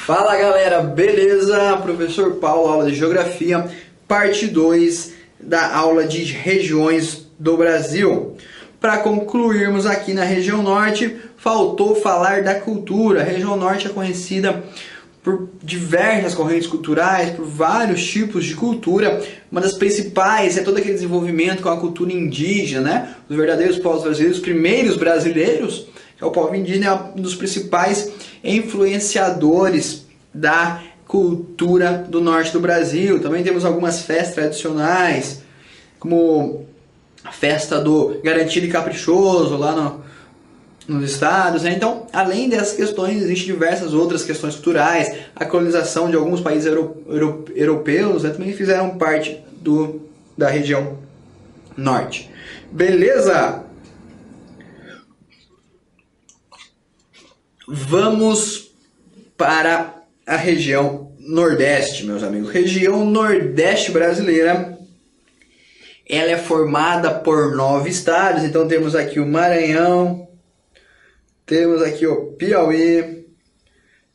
Fala galera, beleza? Professor Paulo, aula de Geografia, parte 2 da aula de regiões do Brasil. Para concluirmos aqui na região norte, faltou falar da cultura. A região norte é conhecida por diversas correntes culturais, por vários tipos de cultura. Uma das principais é todo aquele desenvolvimento com a cultura indígena, né? Os verdadeiros povos brasileiros, os primeiros brasileiros, que é o povo indígena, é um dos principais influenciadores da cultura do norte do Brasil. Também temos algumas festas tradicionais, como a festa do Garantido e Caprichoso, lá nos estados, né? Então, além dessas questões, existem diversas outras questões culturais. A colonização de alguns países europeus, né, também fizeram parte da região norte. Beleza? Vamos para a região nordeste, meus amigos. Região nordeste brasileira, ela é formada por 9 estados. Então temos aqui o Maranhão, temos aqui o Piauí,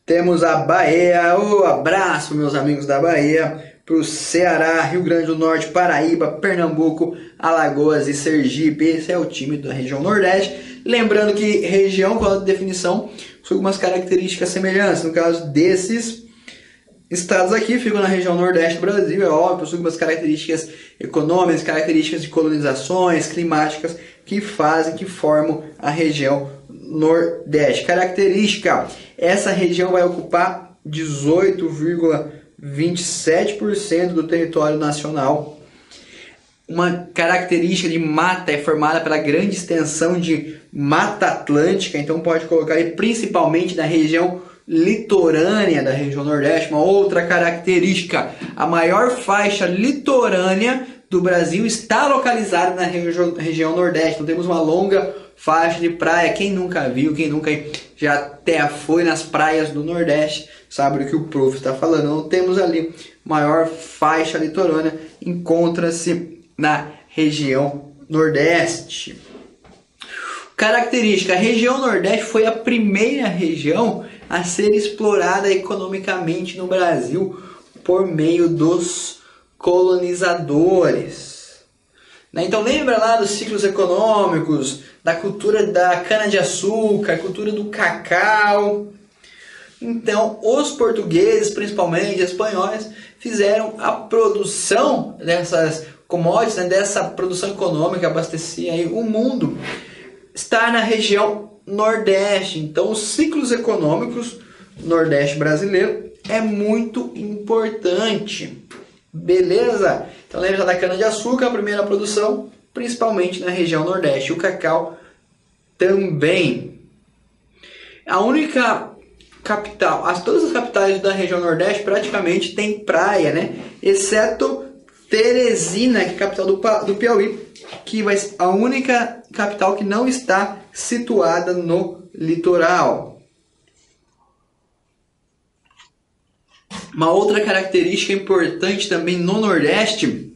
temos a Bahia. Abraço, meus amigos da Bahia, para o Ceará, Rio Grande do Norte, Paraíba, Pernambuco, Alagoas e Sergipe. Esse é o time da região nordeste. Lembrando que região, com a definição, com algumas características semelhantes. No caso desses estados aqui, ficam na região nordeste do Brasil, é óbvio, possuem algumas características econômicas, características de colonizações, climáticas, que formam a região nordeste. Característica: essa região vai ocupar 18,27% do território nacional. Uma característica de mata é formada pela grande extensão de Mata Atlântica, então pode colocar aí principalmente na região litorânea da região nordeste. Uma outra característica: a maior faixa litorânea do Brasil está localizada na região nordeste. Então temos uma longa faixa de praia. Quem nunca viu, quem nunca já até foi nas praias do nordeste, sabe do que o prof está falando. Então temos ali maior faixa litorânea, encontra-se na região nordeste. Característica: a região nordeste foi a primeira região a ser explorada economicamente no Brasil por meio dos colonizadores. Então lembra lá dos ciclos econômicos, da cultura da cana-de-açúcar, cultura do cacau. Então os portugueses, principalmente espanhóis, fizeram a produção dessas commodities, né, dessa produção econômica, abastecia aí o mundo, está na região nordeste. Então os ciclos econômicos nordeste brasileiro é muito importante. Beleza? Então lembra da cana-de-açúcar, a primeira produção, principalmente na região nordeste. O cacau também. A única capital, todas as capitais da região nordeste praticamente têm praia, né? Exceto Teresina, que é a capital do Piauí, que vai ser a única capital que não está situada no litoral. Uma outra característica importante também no Nordeste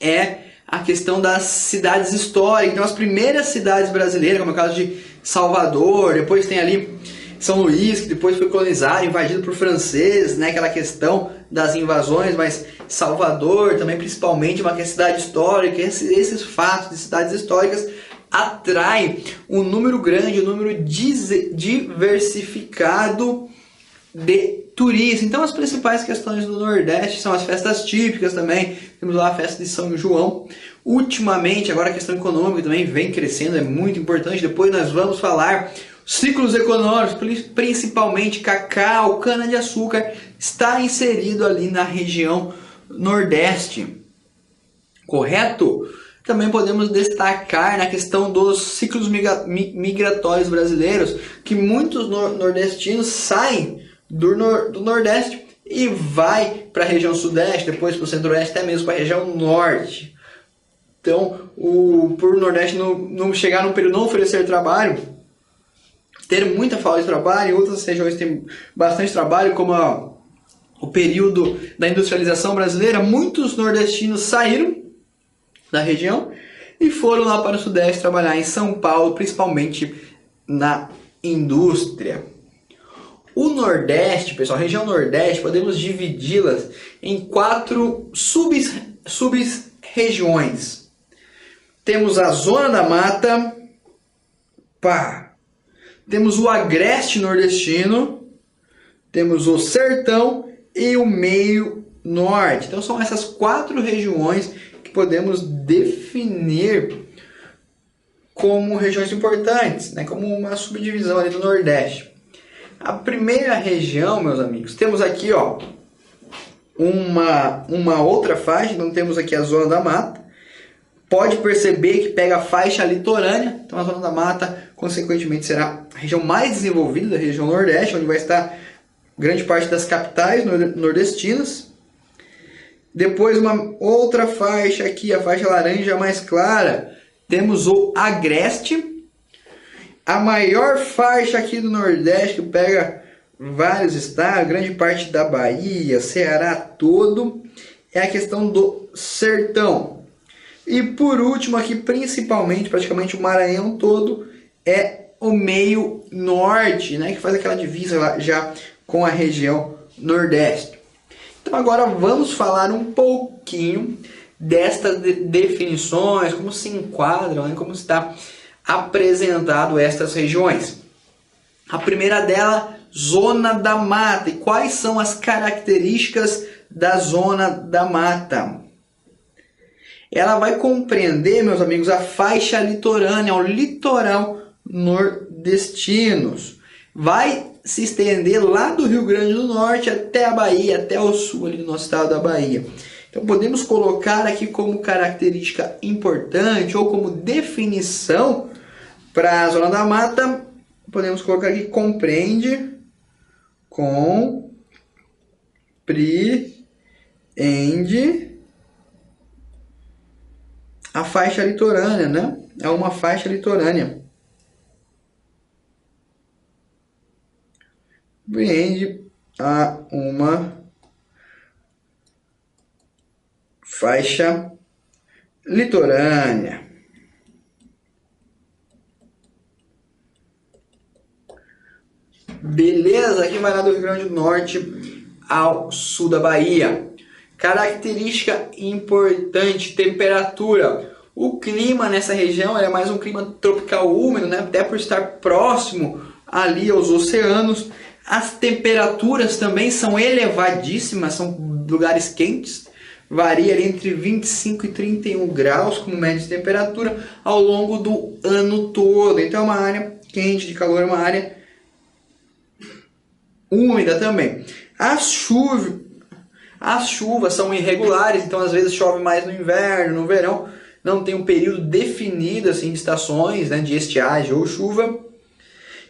é a questão das cidades históricas. Então as primeiras cidades brasileiras, como é o caso de Salvador, depois tem ali São Luís, que depois foi colonizado, invadido por franceses, né? Aquela questão das invasões, mas Salvador também, principalmente, uma cidade histórica. Esses fatos de cidades históricas atraem um número grande, um número diversificado de turistas. Então as principais questões do Nordeste são as festas típicas também. Temos lá a festa de São João. Ultimamente, agora a questão econômica também vem crescendo, é muito importante. Depois nós vamos falar ciclos econômicos, principalmente cacau, cana-de-açúcar, está inserido ali na região nordeste. Correto? Também podemos destacar na questão dos ciclos migratórios brasileiros, que muitos nordestinos saem do nordeste e vai para a região sudeste, depois para o centro-oeste, até mesmo para a região norte. Então, por o nordeste não chegar num período, não oferecer trabalho, ter muita falta de trabalho. Em outras regiões tem bastante trabalho, como o período da industrialização brasileira. Muitos nordestinos saíram da região e foram lá para o sudeste trabalhar em São Paulo, principalmente na indústria. O Nordeste, pessoal, a região Nordeste, podemos dividi-las em 4 sub-regiões. Temos a Zona da Mata, temos o Agreste Nordestino, temos o Sertão e o Meio Norte. Então são essas 4 regiões que podemos definir como regiões importantes, né? Como uma subdivisão ali do Nordeste. A primeira região, meus amigos, temos aqui uma outra faixa, então temos aqui a Zona da Mata. Pode perceber que pega a faixa litorânea, então a Zona da Mata, consequentemente, será a região mais desenvolvida da região Nordeste, onde vai estar grande parte das capitais nordestinas. Depois uma outra faixa aqui, a faixa laranja mais clara, temos o Agreste. A maior faixa aqui do Nordeste, que pega vários estados, grande parte da Bahia, Ceará todo, é a questão do Sertão. E por último aqui, principalmente, praticamente o Maranhão todo, é o Meio Norte, né, que faz aquela divisa lá já com a região Nordeste. Então agora vamos falar um pouquinho destas definições, como se enquadram, né, como está apresentado estas regiões. A primeira dela, Zona da Mata. E quais são as características da Zona da Mata? Ela vai compreender, meus amigos, a faixa litorânea, o litoral nordestino. Vai se estender lá do Rio Grande do Norte até a Bahia, até o sul ali do nosso estado da Bahia. Então podemos colocar aqui como característica importante ou como definição para a Zona da Mata, podemos colocar aqui compreende a faixa litorânea, né? É uma faixa litorânea. Compreende a uma faixa litorânea. Beleza? Aqui vai lá do Rio Grande do Norte ao sul da Bahia. Característica importante, temperatura. O clima nessa região é mais um clima tropical úmido, né? Até por estar próximo ali aos oceanos. As temperaturas também são elevadíssimas, são lugares quentes. Varia ali entre 25 e 31 graus como média de temperatura ao longo do ano todo. Então é uma área quente, de calor, é uma área úmida também. As chuvas são irregulares, então às vezes chove mais no inverno, no verão. Não tem um período definido assim, de estações, né, de estiagem ou chuva.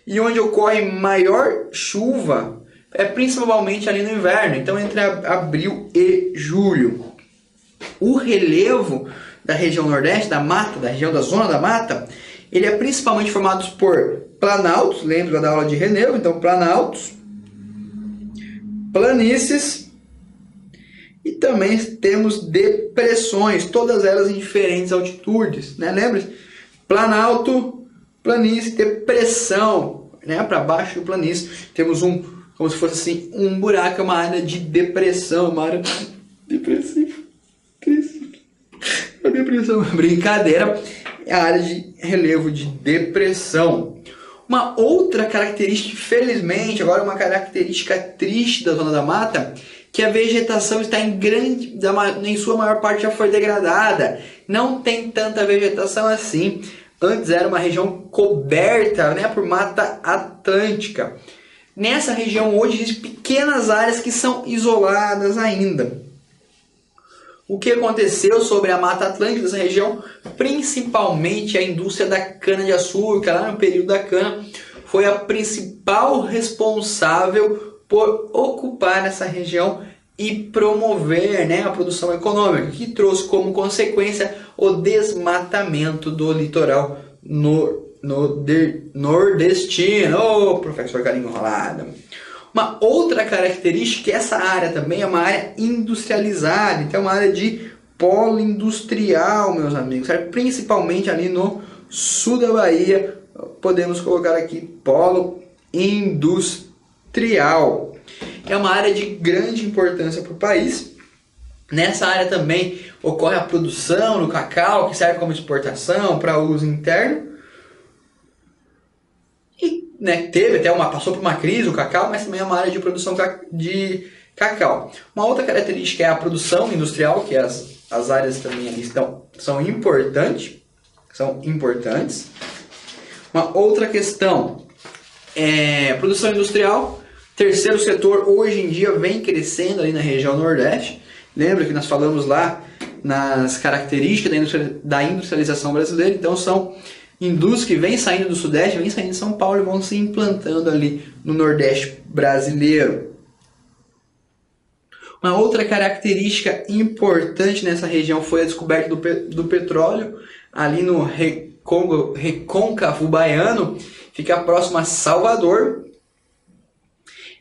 E onde ocorre maior chuva é principalmente ali no inverno, então entre abril e julho. O relevo da região Nordeste, da mata, da região da Zona da Mata, ele é principalmente formado por planaltos, lembra da aula de relevo, então planaltos, planícies e também temos depressões, todas elas em diferentes altitudes, né? Lembra? Planalto, planície, depressão, né? Para baixo do planície temos como se fosse assim, um buraco, uma área de depressão, uma área depressiva. A depressão, brincadeira, é a área de relevo de depressão. Uma outra característica, infelizmente, agora uma característica triste da Zona da Mata, que a vegetação está em sua maior parte já foi degradada. Não tem tanta vegetação assim. Antes era uma região coberta, né, por Mata Atlântica. Nessa região hoje existem pequenas áreas que são isoladas ainda. O que aconteceu sobre a Mata Atlântica dessa região? Principalmente a indústria da cana-de-açúcar, lá no período da cana, foi a principal responsável por ocupar essa região e promover, né, a produção econômica, que trouxe como consequência o desmatamento do litoral nordestino. Ô, professor carinho enrolado. Uma outra característica é que essa área também é uma área industrializada, então é uma área de polo industrial, meus amigos, principalmente ali no sul da Bahia, podemos colocar aqui polo industrial. industrial. É uma área de grande importância para o país. Nessa área também ocorre a produção do cacau, que serve como exportação para uso interno. E teve até passou por uma crise o cacau, mas também é uma área de produção de cacau. Uma outra característica é a produção industrial, que as áreas também ali são importantes. Uma outra questão é produção industrial. Terceiro setor hoje em dia vem crescendo ali na região Nordeste. Lembra que nós falamos lá nas características da industrialização brasileira? Então são indústrias que vêm saindo do Sudeste, vêm saindo de São Paulo e vão se implantando ali no Nordeste brasileiro. Uma outra característica importante nessa região foi a descoberta do petróleo ali no Recôncavo Baiano, fica próximo a Salvador.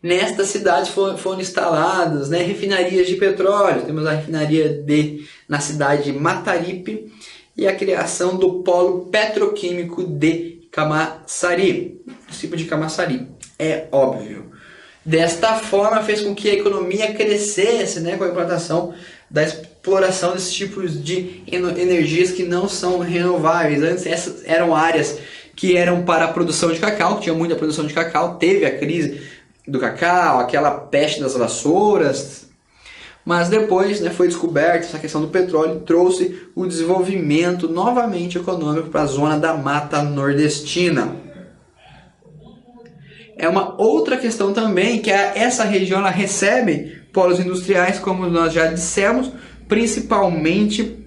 Nestas cidades foram instaladas refinarias de petróleo. Temos a refinaria na cidade de Mataripe e a criação do polo petroquímico de Camaçari. O município de Camaçari, é óbvio. Desta forma fez com que a economia crescesse com a implantação da exploração desses tipos de energias que não são renováveis. Antes essas eram áreas que eram para a produção de cacau, que tinha muita produção de cacau, teve a crise do cacau, aquela peste das vassouras, mas depois foi descoberta essa questão do petróleo e trouxe o desenvolvimento novamente econômico para a zona da Mata Nordestina. É uma outra questão também que essa região ela recebe polos industriais, como nós já dissemos, principalmente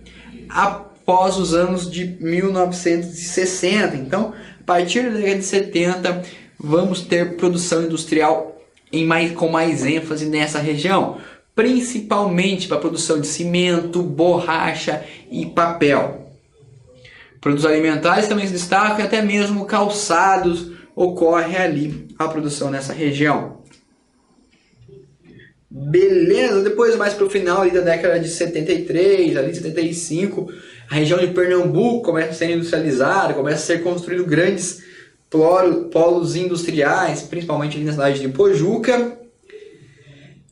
após os anos de 1960. Então, a partir da década de 70, vamos ter produção industrial com mais ênfase nessa região, principalmente para a produção de cimento, borracha e papel. Produtos alimentares também se destacam e até mesmo calçados ocorre ali a produção nessa região. Beleza, depois mais para o final ali da década de 73, ali 75, a região de Pernambuco começa a ser industrializada, começa a ser construído grandes polos industriais, principalmente ali na cidade de Pojuca,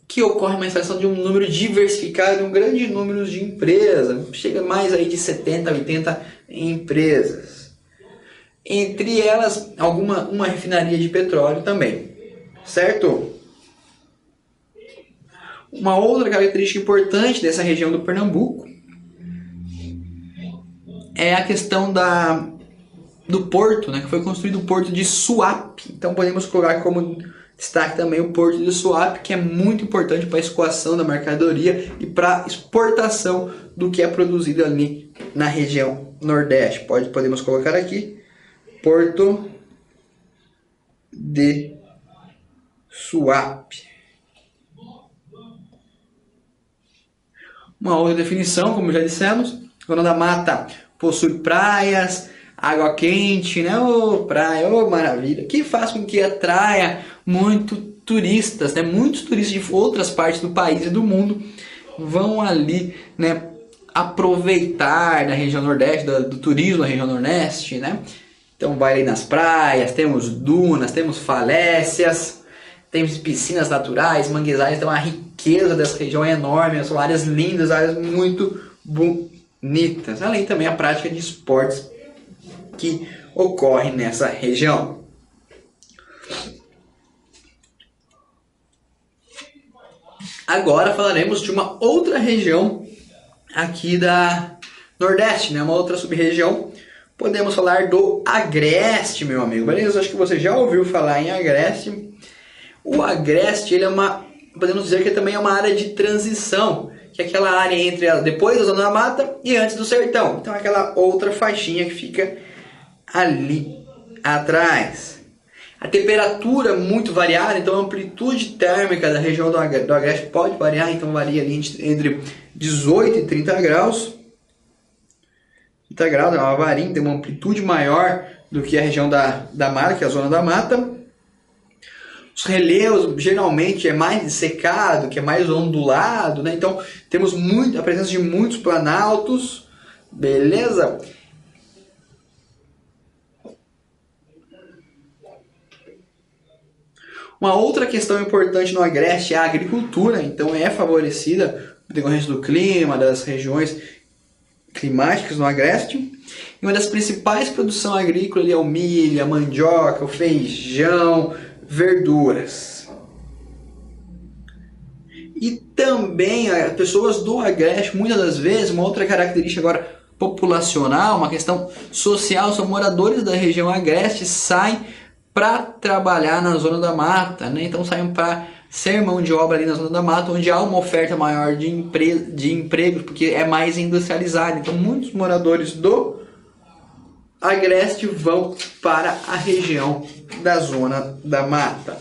que ocorre uma instalação de um número diversificado, um grande número de empresas, chega mais aí de 70, 80 empresas. Entre elas, uma refinaria de petróleo também, certo? Uma outra característica importante dessa região do Pernambuco é a questão do porto, que foi construído o porto de Suape. Então podemos colocar como destaque também o porto de Suape, que é muito importante para a escoação da mercadoria e para a exportação do que é produzido ali na região Nordeste. Podemos colocar aqui Porto de Suape. Uma outra definição, como já dissemos, Zona da Mata possui praias, água quente, praia, maravilha, que faz com que atraia muitos turistas de outras partes do país e do mundo vão ali, aproveitar da região Nordeste, do turismo da região Nordeste, Então vai ali nas praias, temos dunas, temos falésias, temos piscinas naturais, manguezais, então a riqueza dessa região é enorme, são áreas lindas, áreas muito bonitas, além também a prática de esportes que ocorre nessa região. Agora falaremos de uma outra região aqui da Nordeste, uma outra sub-região. Podemos falar do Agreste, meu amigo. Beleza? Acho que você já ouviu falar em Agreste. O Agreste, podemos dizer que também é uma área de transição, que é aquela área depois da Zona da Mata e antes do Sertão. Então é aquela outra faixinha que fica ali atrás. A temperatura muito variada, então a amplitude térmica da região do Agreste pode variar, então varia ali entre 18 e 30 graus. 30 graus é uma varinha, tem uma amplitude maior do que a região da Mata, que é a Zona da Mata. Os relevos geralmente é mais dessecado, que é mais ondulado, Então temos a presença de muitos planaltos, beleza? Uma outra questão importante no Agreste é a agricultura, então é favorecida em decorrência do clima, das regiões climáticas no Agreste. E uma das principais produções agrícolas ali é o milho, a mandioca, o feijão, verduras. E também as pessoas do Agreste, muitas das vezes, uma outra característica agora populacional, uma questão social, são moradores da região Agreste, saem para trabalhar na zona da mata, né? Então saem para ser mão de obra ali na zona da mata, onde há uma oferta maior de emprego, porque é mais industrializado. Então muitos moradores do Agreste vão para a região da zona da mata.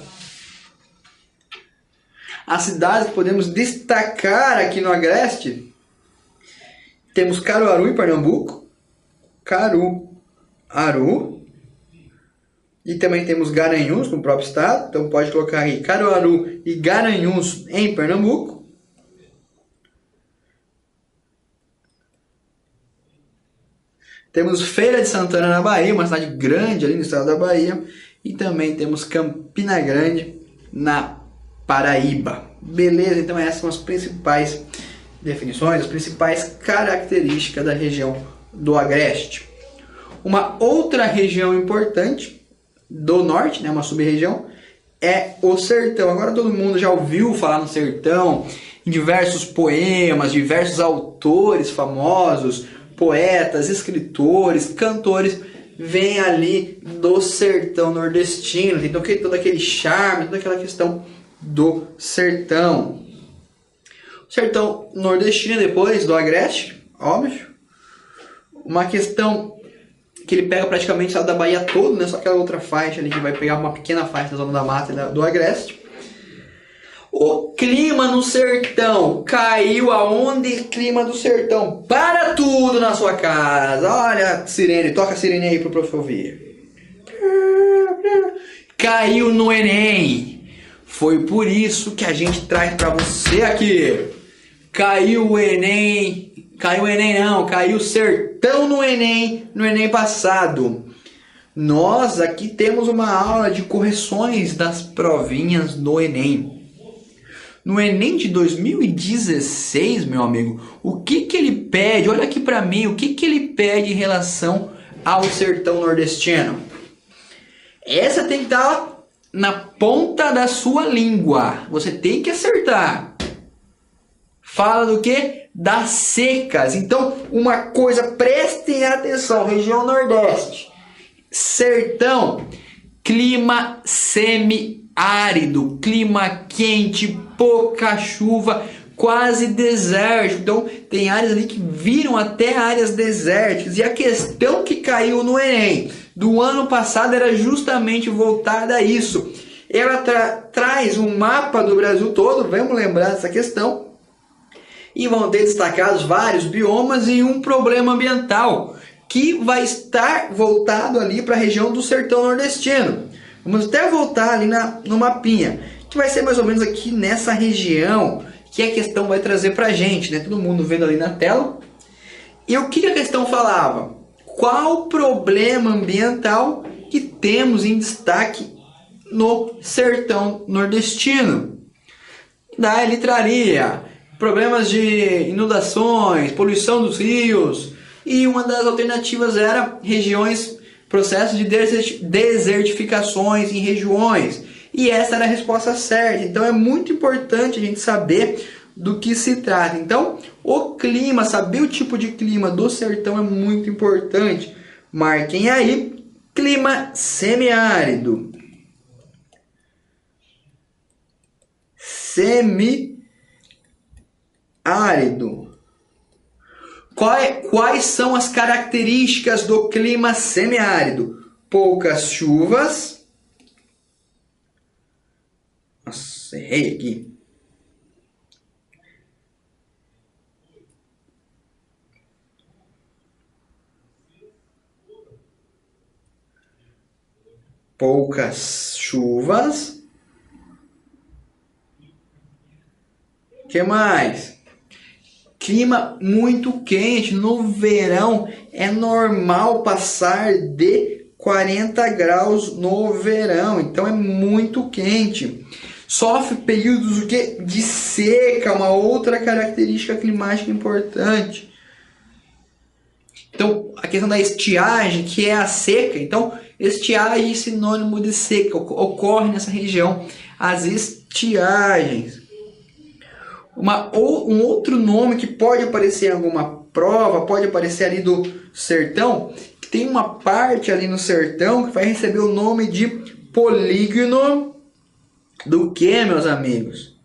As cidades que podemos destacar aqui no Agreste, temos Caruaru em Pernambuco, Caruaru, e também temos Garanhuns no próprio estado, então pode colocar aí Caruaru e Garanhuns em Pernambuco. Temos Feira de Santana na Bahia, uma cidade grande ali no estado da Bahia. E também temos Campina Grande na Paraíba. Beleza? Então essas são as principais definições, as principais características da região do Agreste. Uma outra região importante do norte, né, uma sub-região, é o sertão. Agora todo mundo já ouviu falar no sertão, em diversos poemas, diversos autores famosos, poetas, escritores, cantores, vêm ali do sertão nordestino. Então todo aquele charme, toda aquela questão do sertão. O sertão nordestino depois do Agreste, óbvio. Uma questão que ele pega praticamente o estado da Bahia todo, né? Só aquela outra faixa ali que vai pegar uma pequena faixa da zona da mata do Agreste. O clima no sertão caiu aonde? Clima do sertão. Para tudo na sua casa. Olha a sirene, toca a sirene aí pro prof ouvir. Caiu no Enem. Foi por isso que a gente traz para você aqui. Caiu o Enem. Caiu o Enem não, caiu o sertão no Enem passado. Nós aqui temos uma aula de correções das provinhas do Enem. No Enem de 2016, meu amigo, o que ele pede? Olha aqui para mim, o que ele pede em relação ao sertão nordestino? Essa tem que estar na ponta da sua língua. Você tem que acertar. Fala do que? Das secas. Então, uma coisa, prestem atenção, região Nordeste. Sertão, clima semiárido, clima quente, pouca chuva, quase desértico. Então, tem áreas ali que viram até áreas desérticas. E a questão que caiu no Enem do ano passado era justamente voltada a isso. Ela traz um mapa do Brasil todo, vamos lembrar dessa questão. E vão ter destacados vários biomas e um problema ambiental que vai estar voltado ali para a região do sertão nordestino. Vamos até voltar ali no mapinha, que vai ser mais ou menos aqui nessa região que a questão vai trazer para a gente, né? Todo mundo vendo ali na tela. E o que a questão falava? Qual o problema ambiental que temos em destaque no sertão nordestino? Daí ele traria problemas de inundações, poluição dos rios, e uma das alternativas era processos de desertificações em regiões, e essa era a resposta certa. Então é muito importante a gente saber do que se trata. Então o clima, saber o tipo de clima do sertão é muito importante. Marquem aí, clima semiárido. Árido. Quais são as características do clima semiárido? Poucas chuvas. Nossa, errei aqui. Poucas chuvas. O que mais? Clima muito quente. No verão é normal passar de 40 graus no verão, então é muito quente. Sofre períodos de seca, uma outra característica climática importante. Então, a questão da estiagem, que é a seca. Então, estiagem é sinônimo de seca. Ocorre nessa região as estiagens. Um outro nome que pode aparecer em alguma prova, pode aparecer ali do sertão, que tem uma parte ali no sertão que vai receber o nome de polígono do que, meus amigos?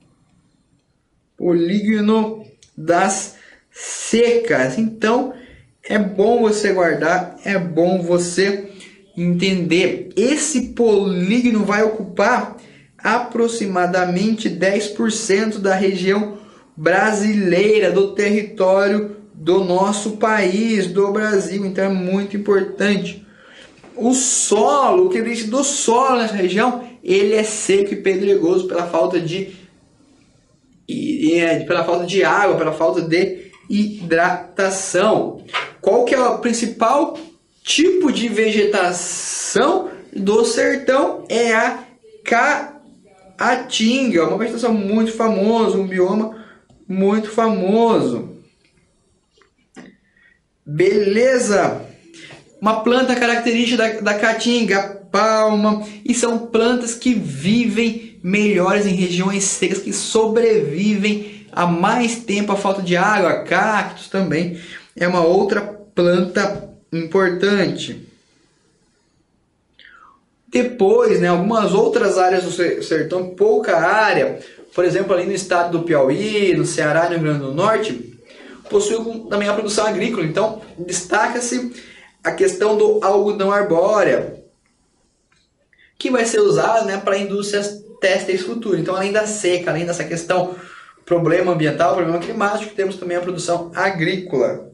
Polígono das secas. Então, é bom você guardar, é bom você entender. Esse polígono vai ocupar aproximadamente 10% da região brasileira, do território do nosso país, do Brasil. Então é muito importante. O solo, o que existe do solo nessa região, ele é seco e pedregoso pela falta de água, pela falta de hidratação. Qual que é o principal tipo de vegetação do sertão? É a caatinga, uma vegetação muito famosa, um bioma muito famoso. Beleza? Uma planta característica da caatinga, a palma, e são plantas que vivem melhores em regiões secas, que sobrevivem há mais tempo à falta de água. Cactos também é uma outra planta importante. Depois, algumas outras áreas do sertão, pouca área, por exemplo, ali no estado do Piauí, no Ceará, no Rio Grande do Norte, possui também a produção agrícola. Então, destaca-se a questão do algodão arbóreo, que vai ser usado para indústrias têxteis futuras. Então, além da seca, além dessa questão, problema ambiental, problema climático, temos também a produção agrícola.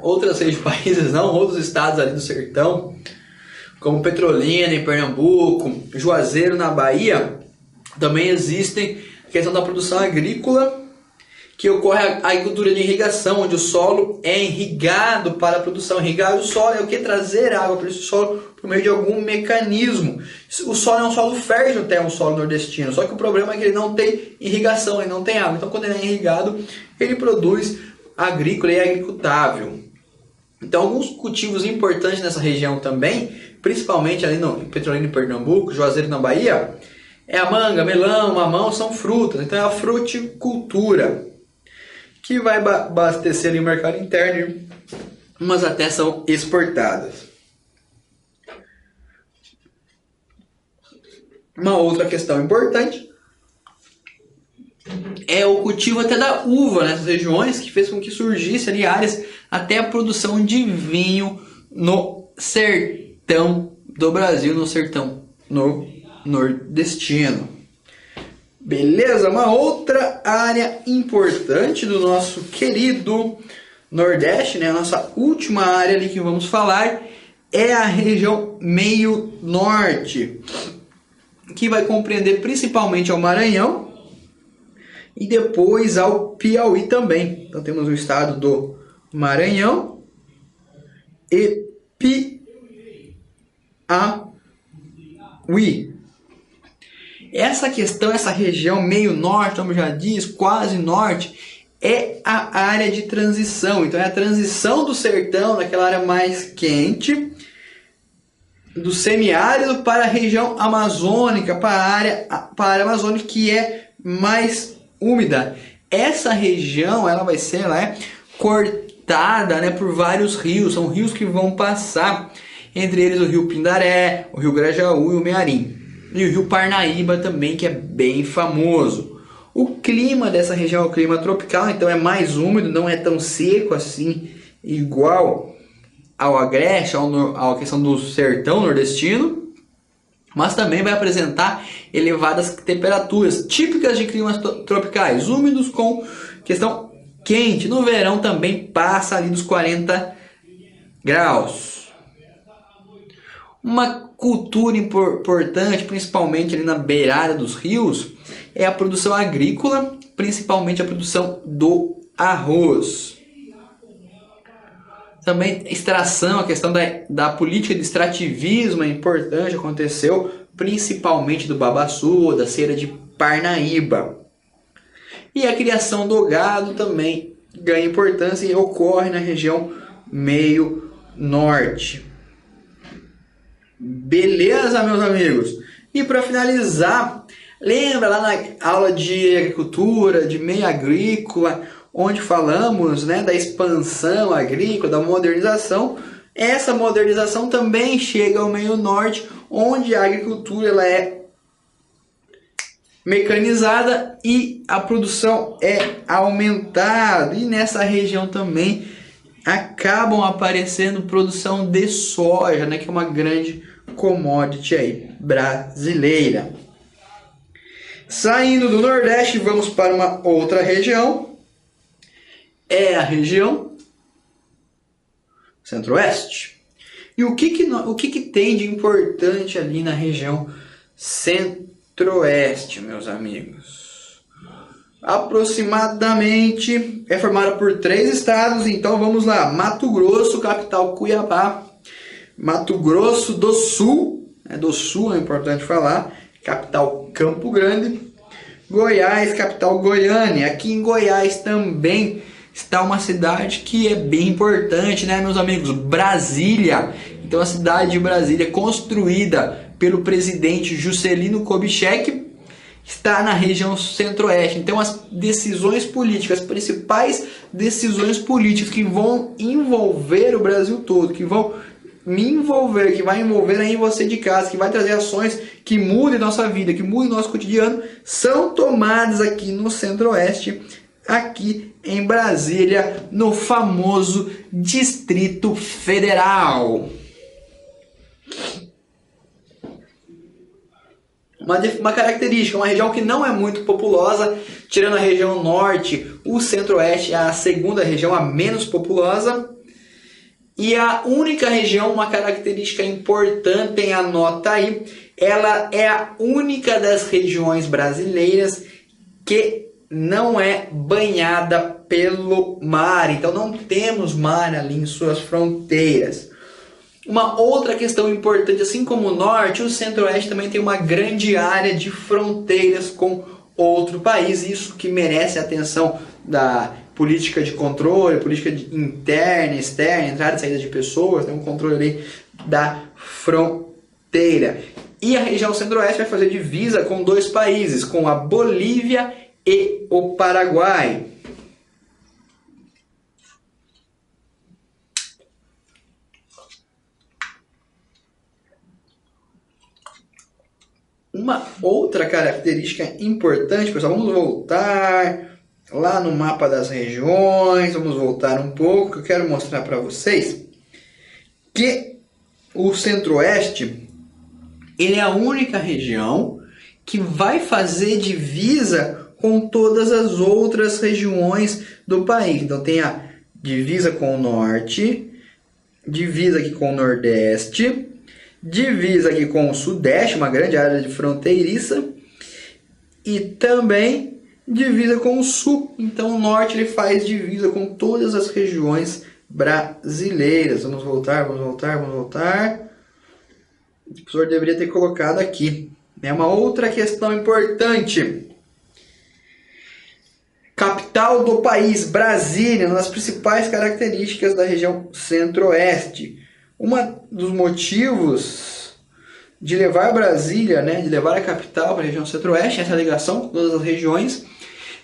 Outros países, outros estados ali do sertão, como Petrolina em Pernambuco, Juazeiro na Bahia, também existem a questão da produção agrícola, que ocorre a agricultura de irrigação, onde o solo é irrigado para a produção. Irrigar o solo é o que? Trazer água para esse solo por meio de algum mecanismo. O solo é um solo fértil, até um solo nordestino, só que o problema é que ele não tem irrigação, ele não tem água. Então, quando ele é irrigado, ele produz agrícola e agricultável. Então, alguns cultivos importantes nessa região também, principalmente ali no Petrolina em Pernambuco, Juazeiro na Bahia, é a manga, melão, mamão, são frutas. Então é a fruticultura, que vai abastecer ali o mercado interno, umas até são exportadas. Uma outra questão importante é o cultivo até da uva nessas regiões, que fez com que surgisse ali áreas até a produção de vinho no sertão do Brasil, no sertão nordestino. Beleza? Uma outra área importante do nosso querido Nordeste, a nossa última área ali que vamos falar, é a região meio norte, que vai compreender principalmente ao Maranhão e depois ao Piauí também. Então temos o estado do Maranhão e Piauí. Essa questão, essa região meio norte, como já diz, quase norte, é a área de transição. Então é a transição do sertão, daquela área mais quente, do semiárido para a região amazônica, para a área amazônica que é mais úmida. Essa região ela é cortada por vários rios, são rios que vão passar, entre eles o rio Pindaré, o rio Grajaú e o Mearim. E o rio Parnaíba também, que é bem famoso. O clima dessa região é o clima tropical, então é mais úmido, não é tão seco assim, igual ao Agreste, à questão do sertão nordestino, mas também vai apresentar elevadas temperaturas típicas de climas tropicais, úmidos com questão quente. No verão também passa ali dos 40 graus. Uma cultura importante, principalmente ali na beirada dos rios, é a produção agrícola, principalmente a produção do arroz. Também extração, a questão da política de extrativismo é importante, aconteceu principalmente do babaçu, da cera de Parnaíba. E a criação do gado também ganha importância e ocorre na região meio norte. Beleza, meus amigos? E para finalizar, lembra lá na aula de agricultura, de meio agrícola, onde falamos, né, da expansão agrícola, da modernização. Essa modernização também chega ao meio norte, onde a agricultura ela é mecanizada e a produção é aumentada. E nessa região também acabam aparecendo produção de soja, né, que é uma grande commodity aí brasileira. Saindo do Nordeste, vamos para uma outra região. É a região Centro-Oeste. E o que tem de importante ali na região Centro-Oeste, meus amigos? Aproximadamente é formada por 3 estados, então vamos lá. Mato Grosso, capital Cuiabá. Mato Grosso do Sul é importante falar, capital Campo Grande. Goiás, capital Goiânia. Aqui em Goiás também está uma cidade que é bem importante, né, meus amigos? Brasília. Então a cidade de Brasília, construída pelo presidente Juscelino Kubitschek, está na região Centro-Oeste. Então as decisões políticas, as principais decisões políticas que vão envolver o Brasil todo, que vão me envolver, que vai envolver aí você de casa, que vai trazer ações que mudem nossa vida, que mudem nosso cotidiano, são tomadas aqui no Centro-Oeste, aqui em Brasília, no famoso Distrito Federal. Uma característica, uma região que não é muito populosa, tirando a região norte, o Centro-Oeste é a segunda região, a menos populosa. E a única região, uma característica importante, anota aí, ela é a única das regiões brasileiras que não é banhada pelo mar. Então não temos mar ali em suas fronteiras. Uma outra questão importante, assim como o norte, o Centro-Oeste também tem uma grande área de fronteiras com outro país. Isso que merece a atenção da política de controle, política interna, externa, entrada e saída de pessoas, tem um controle ali da fronteira. E a região Centro-Oeste vai fazer divisa com 2 países, com a Bolívia e o Paraguai. Uma outra característica importante, pessoal, vamos voltar lá no mapa das regiões, vamos voltar um pouco, que eu quero mostrar para vocês que o Centro-Oeste, ele é a única região que vai fazer divisa com todas as outras regiões do país. Então tem a divisa com o Norte, divisa aqui com o Nordeste, divisa aqui com o Sudeste, uma grande área de fronteiriça, e também divisa com o Sul. Então o Norte ele faz divisa com todas as regiões brasileiras. Vamos voltar. O professor deveria ter colocado aqui. É uma outra questão importante. Capital do país, Brasília, uma das principais características da região Centro-Oeste. Um dos motivos de levar Brasília, né, de levar a capital para a região Centro-Oeste, essa ligação com todas as regiões,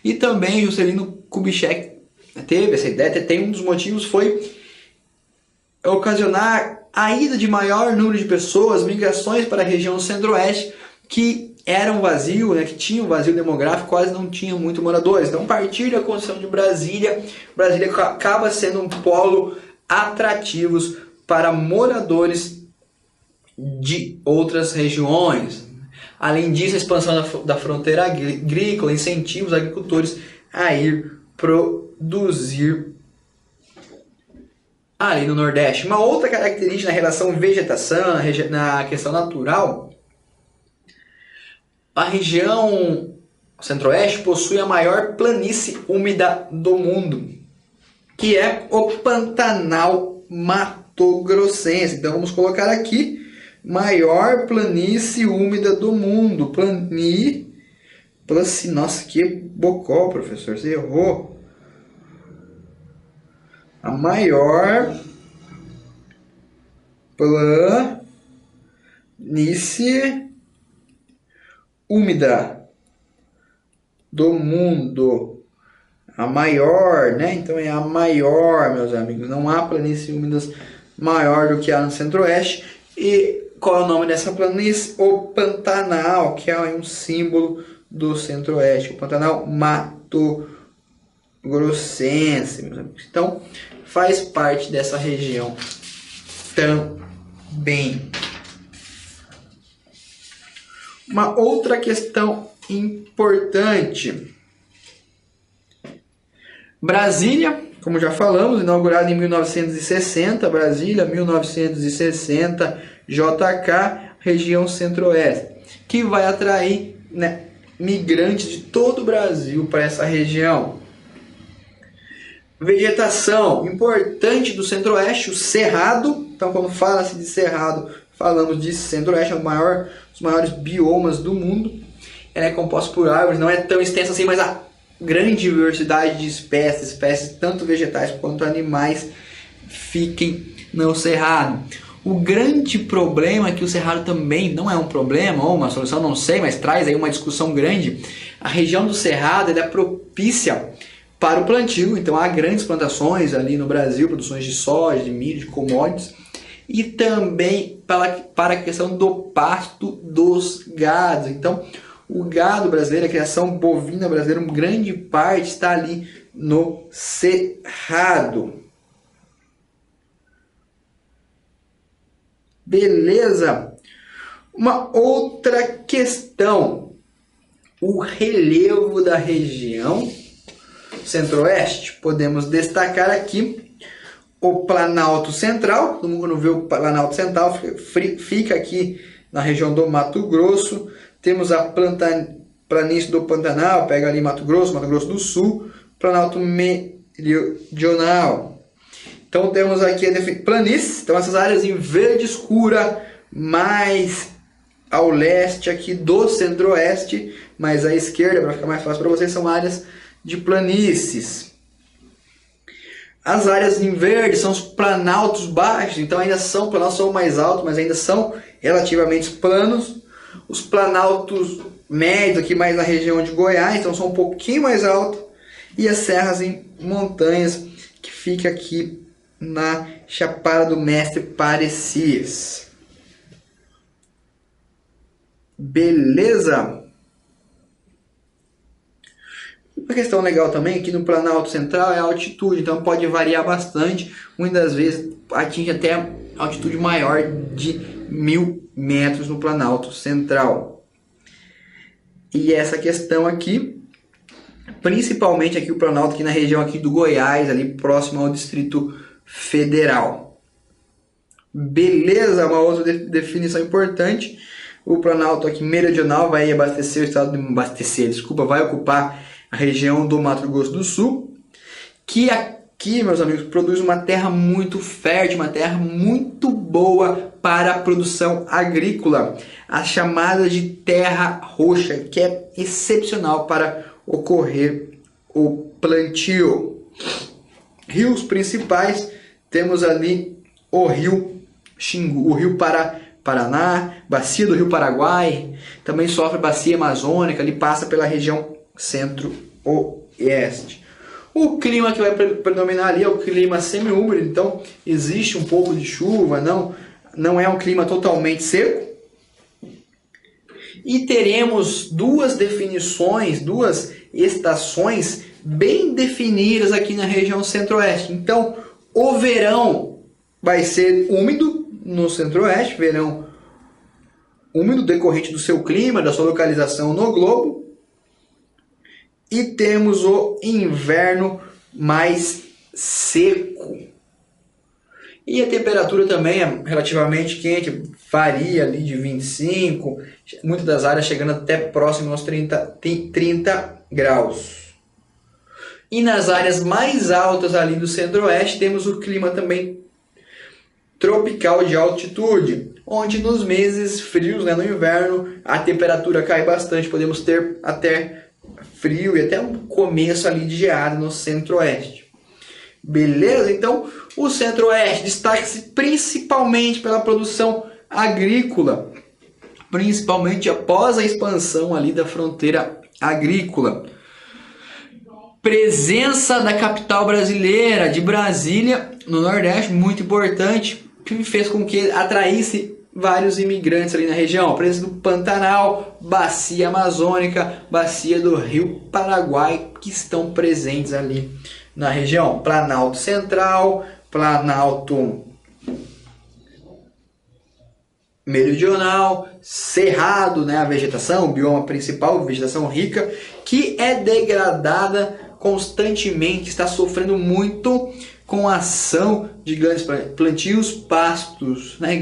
e também Juscelino Kubitschek teve essa ideia, tem um dos motivos foi ocasionar a ida de maior número de pessoas, migrações para a região Centro-Oeste, que era um vazio, né, que tinha um vazio demográfico, quase não tinha muito moradores. Então, a partir da construção de Brasília, Brasília acaba sendo um polo atrativo para moradores de outras regiões. Além disso, a expansão da fronteira agrícola incentiva os agricultores a ir produzir ali no Nordeste. Uma outra característica na relação vegetação, na questão natural, a região Centro-Oeste possui a maior planície úmida do mundo, que é o Pantanal Mato Grossense. Então vamos colocar aqui, maior planície úmida do mundo. Nossa, que bocó, professor, você errou. A maior planície úmida do mundo. A maior, né? Então é a maior, meus amigos. Não há planícies úmidas maior do que a no Centro-Oeste. E qual é o nome dessa planície? O Pantanal, que é um símbolo do Centro-Oeste. O Pantanal Mato Grossense, meus amigos. Então, faz parte dessa região também. Uma outra questão importante. Brasília, como já falamos, inaugurada em 1960, Brasília, 1960, JK, região Centro-Oeste, que vai atrair, né, migrantes de todo o Brasil para essa região. Vegetação importante do Centro-Oeste, o Cerrado. Então, quando fala-se de Cerrado, falamos de Centro-Oeste, é um dos maiores biomas do mundo. Ela é composta por árvores, não é tão extensa assim, mas a grande diversidade de espécies, tanto vegetais quanto animais, fiquem no Cerrado. O grande problema é que o Cerrado também não é um problema, ou uma solução, não sei, mas traz aí uma discussão grande. A região do Cerrado é propícia para o plantio, então há grandes plantações ali no Brasil, produções de soja, de milho, de commodities, e também para a questão do pasto dos gados. Então, o gado brasileiro, a criação bovina brasileira, uma grande parte está ali no Cerrado. Beleza? Uma outra questão, o relevo da região Centro-Oeste. Podemos destacar aqui o Planalto Central. Todo mundo vê o Planalto Central, fica aqui na região do Mato Grosso. Temos a planície do Pantanal, pega ali Mato Grosso do Sul, Planalto Meridional. Então temos aqui a planície, então essas áreas em verde escura, mais ao leste aqui do Centro-Oeste, mais à esquerda, para ficar mais fácil para vocês, são áreas de planícies. As áreas em verde são os planaltos baixos, então ainda são planaltos, são mais altos, mas ainda são relativamente planos. Os planaltos médios aqui mais na região de Goiás, então são um pouquinho mais altos. E as serras em montanhas, que fica aqui na Chapada do Mestre Parecis. Beleza? Uma questão legal também aqui no Planalto Central é a altitude, então pode variar bastante, muitas vezes atinge até altitude maior de 1000 metros no Planalto Central. E essa questão aqui, principalmente aqui o Planalto aqui na região aqui do Goiás, ali próximo ao Distrito Federal. Beleza? Uma outra definição importante, o Planalto aqui meridional vai abastecer o estado de vai ocupar a região do Mato Grosso do Sul, que aqui, meus amigos, produz uma terra muito fértil, uma terra muito boa para a produção agrícola, a chamada de terra roxa, que é excepcional para ocorrer o plantio. Rios principais, temos ali o rio Xingu, o rio Paraná, bacia do rio Paraguai, também sofre bacia amazônica, ali passa pela região Centro-Oeste. O clima que vai predominar ali é o clima semiúmido, então existe um pouco de chuva, não é um clima totalmente seco. E teremos duas definições, duas estações bem definidas aqui na região Centro-Oeste. Então, o verão vai ser úmido no Centro-Oeste, verão úmido decorrente do seu clima, da sua localização no globo. E temos o inverno mais seco. E a temperatura também é relativamente quente, varia ali de 25, muitas das áreas chegando até próximo aos 30 graus. E nas áreas mais altas ali do centro-oeste temos o clima também tropical de altitude, onde nos meses frios, no inverno, a temperatura cai bastante, podemos ter até frio e até um começo ali de geada no centro-oeste. Beleza? Então, o centro-oeste destaca-se principalmente pela produção agrícola, principalmente após a expansão ali da fronteira agrícola. Presença da capital brasileira, de Brasília, no Nordeste, muito importante, que fez com que atraísse vários imigrantes ali na região. A presença do Pantanal, bacia amazônica, bacia do Rio Paraguai, que estão presentes ali na região. Planalto Central, Planalto Meridional, Cerrado, né, a vegetação, o bioma principal, vegetação rica, que é degradada constantemente, está sofrendo muito com a ação de grandes plantios, pastos, né,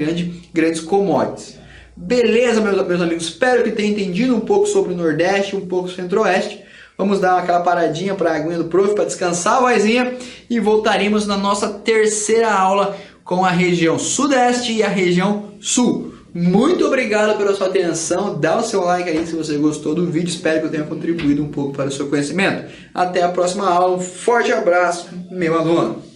grandes commodities. Beleza, meus amigos? Espero que tenham entendido um pouco sobre o Nordeste, um pouco o Centro-Oeste. Vamos dar aquela paradinha para a aguinha do prof, para descansar a vozinha, e voltaremos na nossa terceira aula com a região Sudeste e a região Sul. Muito obrigado pela sua atenção, dá o seu like aí se você gostou do vídeo, espero que eu tenha contribuído um pouco para o seu conhecimento. Até a próxima aula, um forte abraço, meu aluno!